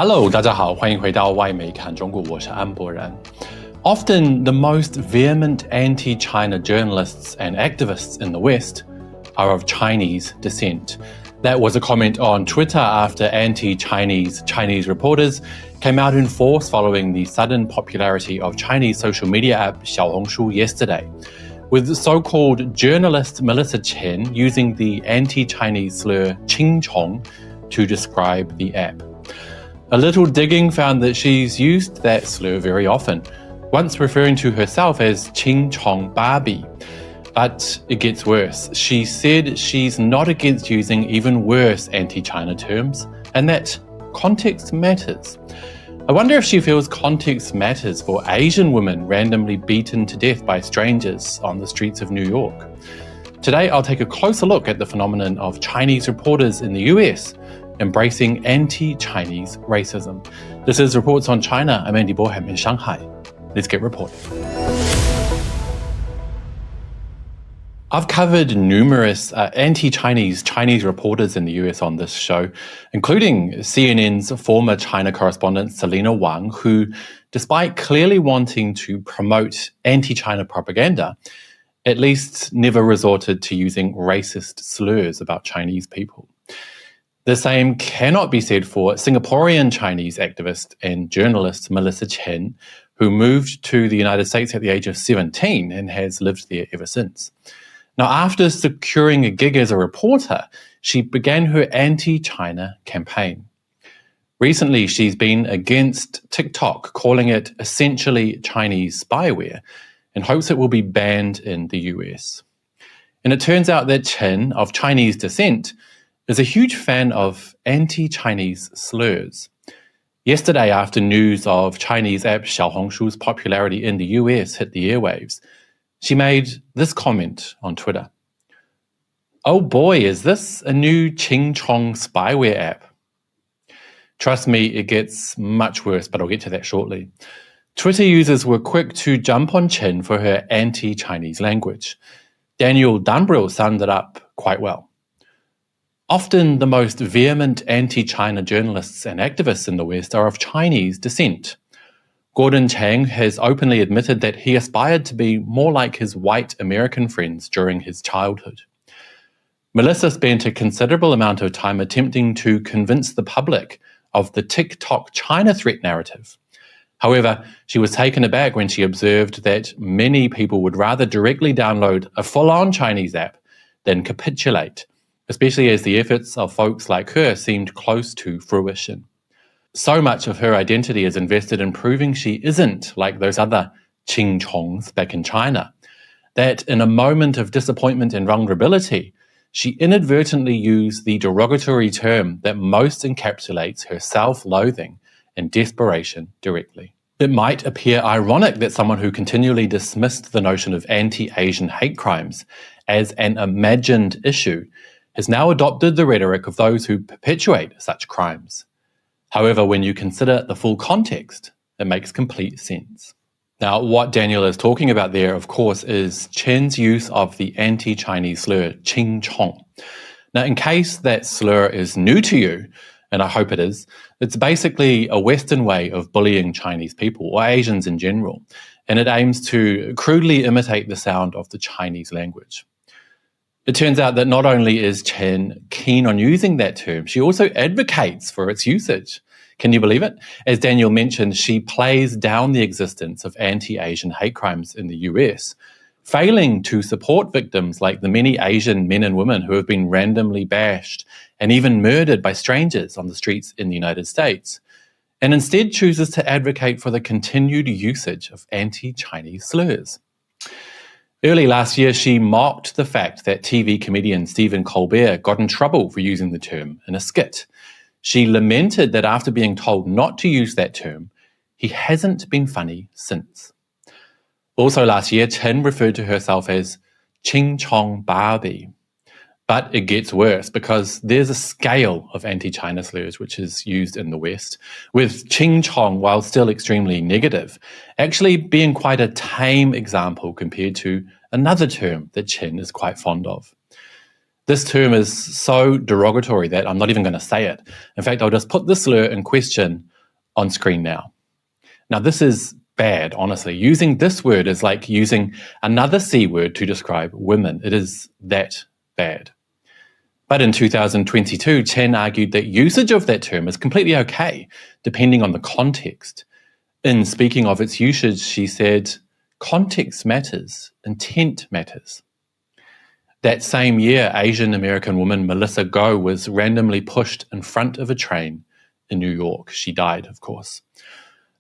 Hello, 大家好，欢迎回到外媒看中国，我是安博然。Often, the most vehement anti-China journalists and activists in the West are of Chinese descent. That was a comment on Twitter after anti-Chinese reporters came out in force following the sudden popularity of Chinese social media app Xiaohongshu yesterday, with so-called journalist Melissa Chen using the anti-Chinese slur Ching Chong to describe the app. A little digging found that she's used that slur very often, once referring to herself as Ching Chong Barbie. But it gets worse. She said she's not against using even worse anti-China terms, and that context matters. I wonder if she feels context matters for Asian women randomly beaten to death by strangers on the streets of New York. Today, I'll take a closer look at the phenomenon of Chinese reporters in the US embracing anti-Chinese racism. This is Reports on China. I'm Andy Boreham in Shanghai. Let's get reporting. I've covered numerous anti-Chinese reporters in the US on this show, including CNN's former China correspondent Selena Wang, who, despite clearly wanting to promote anti-China propaganda, at least never resorted to using racist slurs about Chinese people. The same cannot be said for Singaporean Chinese activist and journalist Melissa Chen, who moved to the United States at the age of 17 and has lived there ever since. Now, after securing a gig as a reporter, she began her anti-China campaign. Recently, she's been against TikTok, calling it essentially Chinese spyware, and hopes it will be banned in the US. And it turns out that Chen, of Chinese descent, is a huge fan of anti-Chinese slurs. Yesterday, after news of Chinese app Xiaohongshu's popularity in the US hit the airwaves, she made this comment on Twitter. "Oh boy, is this a new Ching Chong spyware app?" Trust me, it gets much worse, but I'll get to that shortly. Twitter users were quick to jump on Chen for her anti-Chinese language. Daniel Dunbrill summed it up quite well. Often the most vehement anti-China journalists and activists in the West are of Chinese descent. Gordon Chang has openly admitted that he aspired to be more like his white American friends during his childhood. Melissa spent a considerable amount of time attempting to convince the public of the TikTok China threat narrative. However, she was taken aback when she observed that many people would rather directly download a full-on Chinese app than capitulate, especially as the efforts of folks like her seemed close to fruition. So much of her identity is invested in proving she isn't like those other Ching Chongs back in China, that in a moment of disappointment and vulnerability, she inadvertently used the derogatory term that most encapsulates her self-loathing and desperation directly. It might appear ironic that someone who continually dismissed the notion of anti-Asian hate crimes as an imagined issue has now adopted the rhetoric of those who perpetuate such crimes. However, when you consider the full context, it makes complete sense. Now, what Daniel is talking about there, of course, is Chen's use of the anti-Chinese slur Ching Chong. Now, in case that slur is new to you, and I hope it is, it's basically a Western way of bullying Chinese people, or Asians in general, and it aims to crudely imitate the sound of the Chinese language. It turns out that not only is Chen keen on using that term, she also advocates for its usage. Can you believe it? As Daniel mentioned, she plays down the existence of anti-Asian hate crimes in the US, failing to support victims like the many Asian men and women who have been randomly bashed and even murdered by strangers on the streets in the United States, and instead chooses to advocate for the continued usage of anti-Chinese slurs. Early last year, she mocked the fact that TV comedian Stephen Colbert got in trouble for using the term in a skit. She lamented that after being told not to use that term, he hasn't been funny since. Also last year, Chen referred to herself as Ching Chong Barbie. But it gets worse because there's a scale of anti-China slurs which is used in the West, with Ching Chong, while still extremely negative, actually being quite a tame example compared to another term that Chen is quite fond of. This term is so derogatory that I'm not even going to say it. In fact, I'll just put the slur in question on screen now. Now, this is bad, honestly. Using this word is like using another C word to describe women. It is that bad. But in 2022, Chen argued that usage of that term is completely okay, depending on the context. In speaking of its usage, she said, "Context matters, intent matters." That same year, Asian American woman Melissa Goh was randomly pushed in front of a train in New York. She died, of course.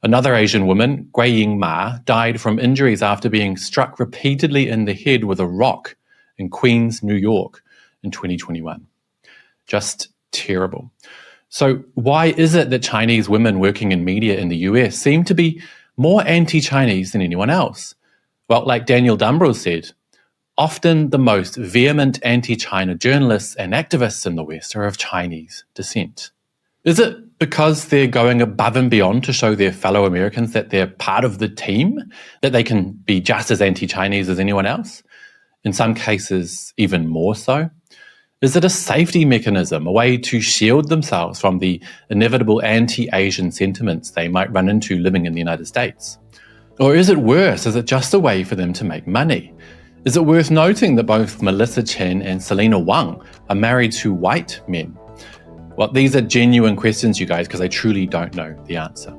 Another Asian woman, Guiying Ma, died from injuries after being struck repeatedly in the head with a rock in Queens, New York in 2021. Just terrible. So why is it that Chinese women working in media in the US seem to be more anti-Chinese than anyone else? Well, like Daniel Dumbrell said, often the most vehement anti-China journalists and activists in the West are of Chinese descent. Is it because they're going above and beyond to show their fellow Americans that they're part of the team, that they can be just as anti-Chinese as anyone else? In some cases, even more so? Is it a safety mechanism, a way to shield themselves from the inevitable anti-Asian sentiments they might run into living in the United States? Or is it worse? Is it just a way for them to make money? Is it worth noting that both Melissa Chen and Selena Wang are married to white men? Well, these are genuine questions, you guys, because I truly don't know the answer.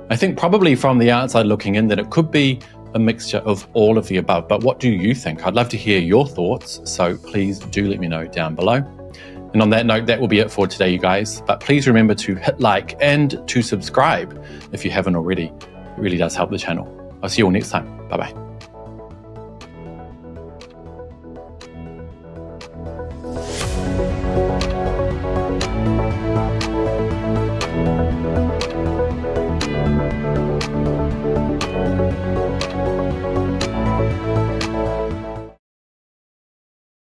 I think probably from the outside looking in that it could be a mixture of all of the above. But what do you think? I'd love to hear your thoughts, so please do let me know down below. And on that note, that will be it for today, you guys. But please remember to hit like and to subscribe if you haven't already. It really does help the channel. I'll see you all next time. Bye-bye.